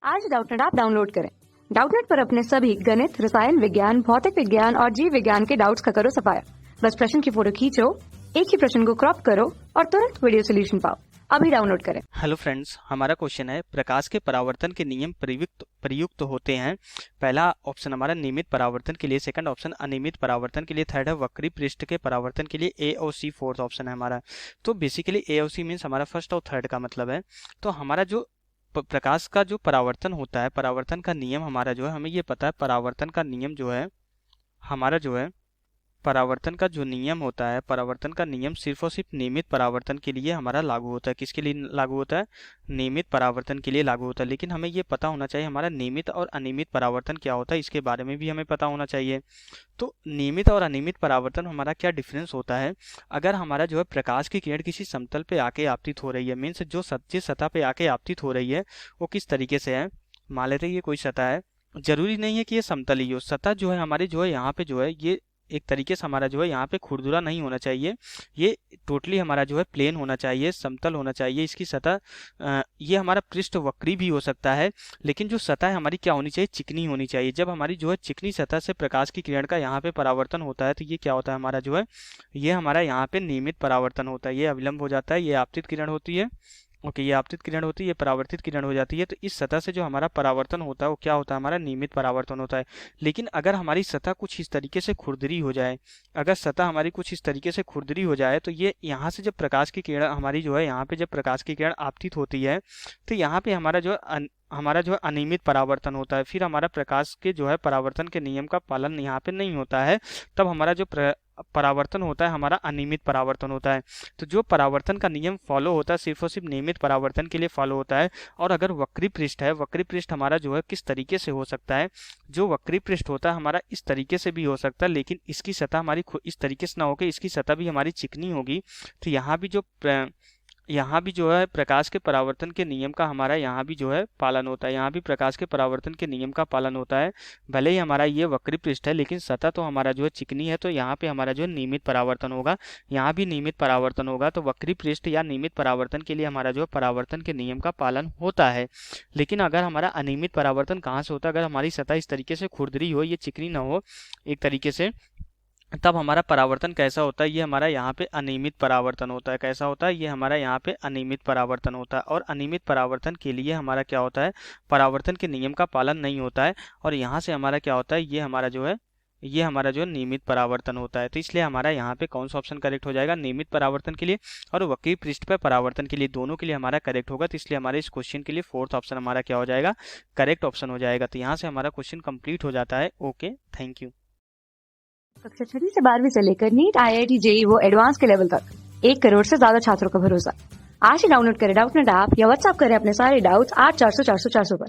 आज Doubtnut app download करें। Doubtnut पर अपने सभी गणित, रसायन विज्ञान, भौतिक विज्ञान और जीव विज्ञान के डाउट्स का करो सफाया। बस प्रश्न की फोटो खींचो, एक ही प्रश्न को क्रॉप करो और तुरंत वीडियो सोल्यूशन पाओ। अभी डाउनलोड करें। हेलो फ्रेंड्स, हमारा क्वेश्चन है प्रकाश के परावर्तन के नियम प्रयुक्त होते हैं। पहला ऑप्शन हमारा नियमित परावर्तन के लिए, सेकंड ऑप्शन अनियमित परावर्तन के लिए, थर्ड है वक्री पृष्ठ के परावर्तन के लिए, ए और सी फोर्थ ऑप्शन है हमारा। तो बेसिकली ए और सी मीन्स हमारा फर्स्ट और थर्ड का मतलब है। तो हमारा जो प्रकाश का जो परावर्तन होता है, परावर्तन का नियम हमारा जो है, हमें ये पता है परावर्तन का नियम जो है हमारा जो है परावर्तन का जो नियम होता है, परावर्तन का नियम सिर्फ और सिर्फ नियमित परावर्तन के लिए हमारा लागू होता है। किसके लिए लागू होता है? नियमित परावर्तन के लिए लागू होता है। लेकिन हमें ये पता होना चाहिए हमारा नियमित और अनियमित परावर्तन क्या होता है, इसके बारे में भी हमें पता होना चाहिए। तो नियमित और अनियमित परावर्तन हमारा क्या डिफरेंस होता है? अगर हमारा जो है प्रकाश की किरण किसी समतल पे आके आपतित हो रही है, मीन्स जो जिस सतह पे आके आपतित हो रही है वो किस तरीके से है। मान लेते हैं ये कोई सतह है, जरूरी नहीं है कि ये समतल ही हो। सतह जो है हमारी जो है यहाँ पे जो है ये एक तरीके से हमारा जो है यहाँ पे खुरदुरा नहीं होना चाहिए। ये टोटली हमारा जो है प्लेन होना चाहिए, समतल होना चाहिए इसकी सतह। ये हमारा पृष्ठ वक्री भी हो सकता है, लेकिन जो सतह है हमारी क्या होनी चाहिए? चिकनी होनी चाहिए। जब हमारी जो है चिकनी सतह से प्रकाश की किरण का यहाँ पे परावर्तन होता है तो ये क्या होता है हमारा जो है, ये हमारा यहाँ पे नियमित परावर्तन होता है। ये अविलंब हो जाता है, ये आपतित किरण होती है। ओके, ये आपतित किरण होती है, ये परावर्तित किरण हो जाती है। तो इस सतह से जो हमारा परावर्तन होता है वो क्या होता है? हमारा नियमित परावर्तन होता है। लेकिन अगर हमारी सतह कुछ इस तरीके से खुरदरी हो जाए, अगर सतह हमारी कुछ इस तरीके से खुरदरी हो जाए तो ये यहाँ से जब प्रकाश की किरण हमारी जो है यहाँ पे जब प्रकाश की किरण आपतित होती है तो यहाँ पे हमारा जो है अनियमित परावर्तन होता है। फिर हमारा प्रकाश के जो है परावर्तन के नियम का पालन यहाँ पे नहीं होता है। तब हमारा जो परावर्तन होता है हमारा अनियमित परावर्तन होता है। तो जो परावर्तन का नियम फॉलो होता है सिर्फ और सिर्फ नियमित परावर्तन के लिए फॉलो होता है। और अगर वक्री पृष्ठ है, वक्री पृष्ठ हमारा जो है किस तरीके से हो सकता है? जो वक्री पृष्ठ होता है हमारा इस तरीके से भी हो सकता है, लेकिन इसकी सतह हमारी इस तरीके से ना होकर इसकी सतह भी हमारी चिकनी होगी। तो यहाँ भी जो है प्रकाश के परावर्तन के नियम का हमारा यहाँ भी जो है पालन होता है। यहाँ भी प्रकाश के परावर्तन के नियम का पालन होता है। भले ही हमारा ये वक्री पृष्ठ है लेकिन सतह तो हमारा जो है चिकनी है, तो यहाँ पे हमारा जो है नियमित परावर्तन होगा। यहाँ भी नियमित परावर्तन होगा। तो वक्री पृष्ठ या नियमित परावर्तन के लिए हमारा जो है परावर्तन के नियम का पालन होता है। लेकिन अगर हमारा अनियमित परावर्तन कहाँ से होता है? अगर हमारी सतह इस तरीके से खुरदरी हो, ये चिकनी ना हो एक तरीके से, तब हमारा परावर्तन कैसा होता है? ये हमारा यहाँ पे अनियमित परावर्तन होता है। कैसा होता है? ये हमारा यहाँ पे अनियमित परावर्तन होता है। और अनियमित परावर्तन के लिए हमारा क्या होता है? परावर्तन के नियम का पालन नहीं होता है। और यहाँ से हमारा क्या होता है? ये हमारा जो है नियमित परावर्तन होता है। तो इसलिए हमारा यहाँ पे कौन सा ऑप्शन करेक्ट हो जाएगा? नियमित परावर्तन के लिए और वक्री पृष्ठ पर परावर्तन के लिए, दोनों के लिए हमारा करेक्ट होगा। तो इसलिए हमारे इस क्वेश्चन के लिए फोर्थ ऑप्शन हमारा क्या हो जाएगा? करेक्ट ऑप्शन हो जाएगा। तो यहाँ से हमारा क्वेश्चन कंप्लीट हो जाता है। Okay, thank you. कक्षा 6 से 12वीं से लेकर नीट, IIT, JEE वो एडवांस के लेवल तक 1 करोड़ से ज्यादा छात्रों का भरोसा। आज ही डाउनलोड करें डाउटनेट ऐप या व्हाट्सएप करें अपने सारे डाउट्स 8400 400 400 पर।